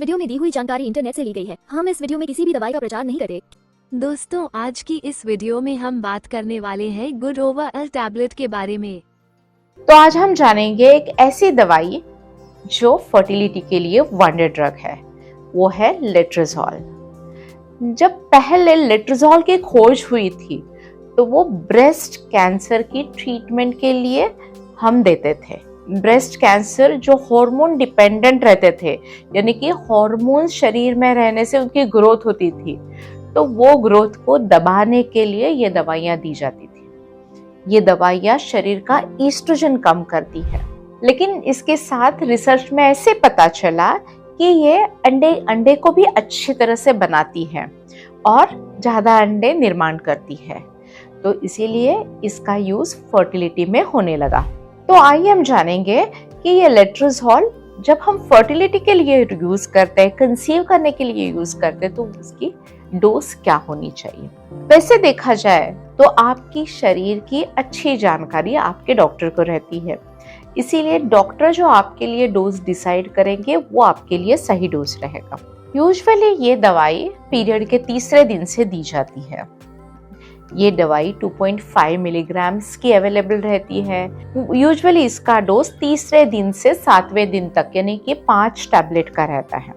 Video में दी हुई जानकारी इंटरनेट से ली गई है। हम इस वीडियो में किसी भी दवाई का प्रचार नहीं करते। दोस्तों, आज की इस वीडियो में हम बात करने वाले हैं गुड ओवरऑल टैबलेट के बारे में। तो आज हम जानेंगे एक ऐसी दवाई जो फर्टिलिटी के लिए वंडर ड्रग है, वो है लेट्रोजोल। जब पहले लेट्रोजोल की खोज हुई थी तो वो ब्रेस्ट कैंसर की ट्रीटमेंट के लिए हम देते थे। ब्रेस्ट कैंसर जो हार्मोन डिपेंडेंट रहते थे, यानी कि हार्मोन शरीर में रहने से उनकी ग्रोथ होती थी, तो वो ग्रोथ को दबाने के लिए ये दवाइयाँ दी जाती थी। ये दवाइयाँ शरीर का ईस्ट्रोजन कम करती है, लेकिन इसके साथ रिसर्च में ऐसे पता चला कि ये अंडे को भी अच्छी तरह से बनाती है और ज़्यादा अंडे निर्माण करती है, तो इसीलिए इसका यूज़ फर्टिलिटी में होने लगा। तो आइए हम जानेंगे कि ये लेट्रोजोल जब हम फर्टिलिटी के लिए यूज़ करते हैं, कंसीव करने के लिए यूज़ करते हैं, तो उसकी डोज क्या होनी चाहिए। वैसे देखा जाए तो आपकी शरीर की अच्छी जानकारी आपके डॉक्टर को रहती है, इसीलिए डॉक्टर जो आपके लिए डोज डिसाइड करेंगे वो आपके लिए सही डोज रहेगा। यूजुअली ये दवाई पीरियड के तीसरे दिन से दी जाती है। ये दवाई 2.5 मिलीग्राम्स की अवेलेबल रहती है। यूजुअली इसका डोज तीसरे दिन से 7वें दिन तक, यानी कि 5 टैबलेट का रहता है।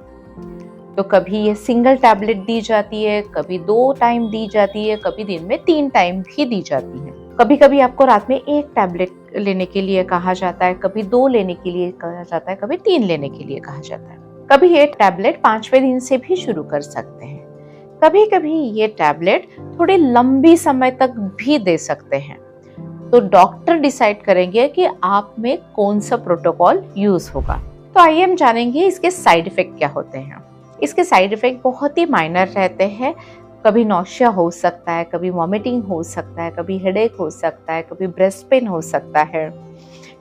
तो कभी ये सिंगल टैबलेट दी जाती है, कभी 2 टाइम दी जाती है, कभी दिन में 3 टाइम भी दी जाती है। कभी कभी आपको रात में 1 टैबलेट लेने के लिए कहा जाता है, कभी 2 लेने के लिए कहा जाता है, कभी 3 लेने के लिए कहा जाता है। कभी ये टैबलेट 5वें दिन से भी शुरू कर सकते हैं। कभी कभी ये टैबलेट थोड़ी लंबी समय तक भी दे सकते हैं। तो डॉक्टर डिसाइड करेंगे कि आप में कौन सा प्रोटोकॉल यूज होगा। तो आइए हम जानेंगे इसके साइड इफेक्ट क्या होते हैं। इसके साइड इफेक्ट बहुत ही माइनर रहते हैं। कभी नौशिया हो सकता है, कभी वॉमिटिंग हो सकता है, कभी हेडेक हो सकता है, कभी ब्रेस्ट पेन हो सकता है,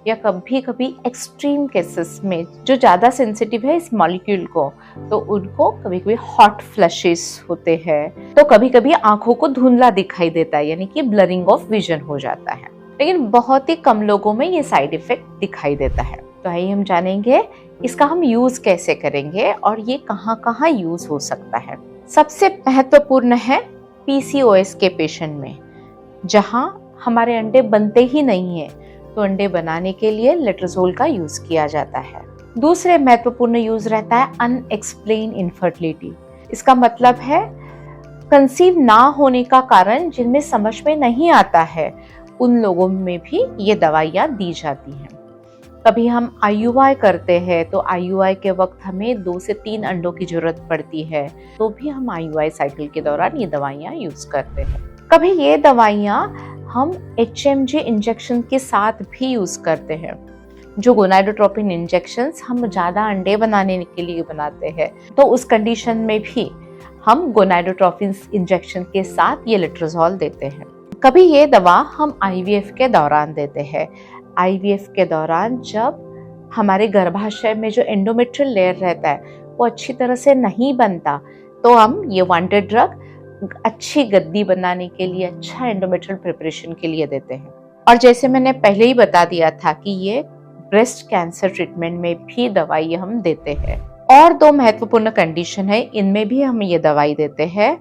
या कभी कभी एक्सट्रीम केसेस में जो ज़्यादा सेंसिटिव है इस मॉलिक्यूल को, तो उनको कभी कभी हॉट फ्लशेस होते हैं। तो कभी कभी आंखों को धुंधला दिखाई देता है, यानी कि ब्लरिंग ऑफ विजन हो जाता है, लेकिन बहुत ही कम लोगों में ये साइड इफेक्ट दिखाई देता है। तो आइए हम जानेंगे इसका हम यूज कैसे करेंगे और ये कहाँ कहाँ यूज हो सकता है। सबसे महत्वपूर्ण है PCOS के पेशेंट में, जहाँ हमारे अंडे बनते ही नहीं है, तो अंडे बनाने के लिए लेट्रोजोल का यूज किया जाता है। दूसरे महत्वपूर्ण यूज रहता है अनएक्सप्लेन इनफर्टिलिटी। इसका मतलब है कंसीव ना होने का कारण जिनमें समझ में नहीं आता है, उन लोगों में भी ये दवाइयाँ दी जाती हैं। कभी हम IUI करते हैं तो IUI के वक्त हमें 2 से 3 अंडों की जरूरत पड़ती है, तो भी हम IUI साइकिल के दौरान ये दवाइयाँ यूज करते हैं। कभी ये दवाइयाँ हम HMG इंजेक्शन के साथ भी यूज करते हैं। जो गोनाडोट्रोपिन इंजेक्शंस हम ज़्यादा अंडे बनाने के लिए बनाते हैं, तो उस कंडीशन में भी हम गोनाडोट्रोपिन इंजेक्शन के साथ ये लेट्रोजोल देते हैं। कभी ये दवा हम IVF के दौरान देते हैं। IVF के दौरान जब हमारे गर्भाशय में जो एंडोमेट्रियल लेयर रहता है वो अच्छी तरह से नहीं बनता, तो हम ये वंडर ड्रग अच्छी गद्दी बनाने के लिए, अच्छा एंडोमेट्रियल प्रिपरेशन के लिए देते हैं। और जैसे मैंने पहले ही बता दिया था कि ये ब्रेस्ट कैंसर ट्रीटमेंट में भी दवाई हम देते हैं। और 2 महत्वपूर्ण कंडीशन है, इनमें भी हम ये दवाई देते हैं,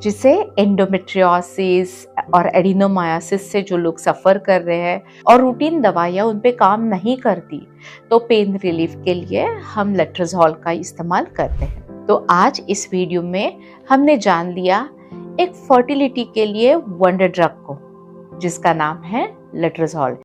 जिसे एंडोमेट्रियोसिस और एडिनोमायोसिस से जो लोग सफ़र कर रहे हैं और रूटीन दवाइयाँ उन पे काम नहीं करती, तो पेन रिलीफ के लिए हम लेट्रोजोल का इस्तेमाल करते हैं। तो आज इस वीडियो में हमने जान लिया एक फर्टिलिटी के लिए वंडर ड्रग को, जिसका नाम है लेट्रोजोल।